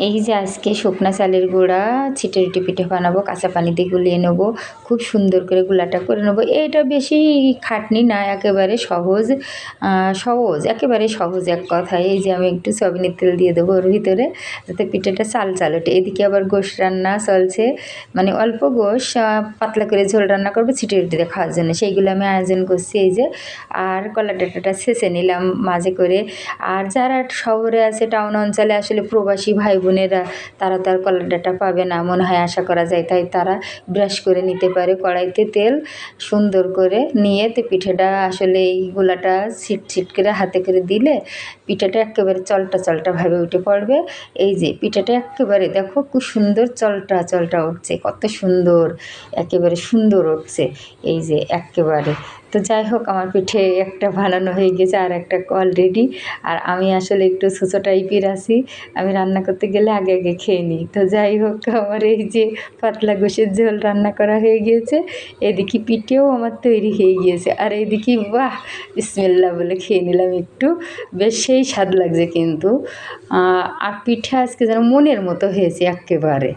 এই যে আজকে শুকনা চালের গুঁড়া ছিটেরুটি পিঠে বানাবো, কাঁচা পানি দিয়ে গুলিয়ে নেবো, খুব সুন্দর করে গুলাটা করে নেবো। এটা বেশি খাটনি না, একেবারে সহজ সহজ, একেবারে সহজ এক কথায়। এই যে আমি একটু সয়াবিনের তেল দিয়ে দেবো ওর ভিতরে, যাতে পিঠেটা চাল চাল ওঠে। এদিকে আবার গোশ রান্না চলছে, মানে অল্প গোশ পাতলা করে ঝোল রান্না করবো ছিটেরুটিতে খাওয়ার জন্য, সেইগুলো আমি আয়োজন করছি। এই যে আর কলা ডাঁটাটা ছেঁচে নিলাম মাঝে করে। আর যারা শহরে আছে, টাউন অঞ্চলে আসলে প্রবাসী ভাই বোনেরা, তারা তার কলার ডাঁটা পাবে না মনে হয়, আশা করা যায়। তাই তারা ব্রাশ করে নিতে পারে, কড়াইতে তেল সুন্দর করে নিয়ে তো পিঠেটা আসলে এই গোলাটা ছিট ছিট করে হাতে করে দিলে পিঠাটা একেবারে চলটা চলটাভাবে উঠে পড়বে। এই যে পিঠাটা একেবারে দেখো খুব সুন্দর চলটা চলটা উঠছে, কত সুন্দর, একেবারে সুন্দর উঠছে। এই যে একেবারে, তো যাই হোক আমার পিঠে একটা বানানো হয়ে গেছে, আর একটা অলরেডি। আর আমি আসলে একটু ছোটো টাইপের আছি, আমি রান্না করতে গেলে আগে আগে খেয়ে নিই। তো যাই হোক আমার এই যে পাতলা গোশের ঝোল রান্না করা হয়ে গিয়েছে, এদিকে পিঠেও আমার তৈরি হয়ে গিয়েছে। আর এদিকে বাহ, বিসমিল্লাহ বলে খেয়ে নিলাম একটু, বেশ সেই স্বাদ লাগছে কিন্তু। আর পিঠে আজকে যেন মনের মতো হয়েছে একেবারে।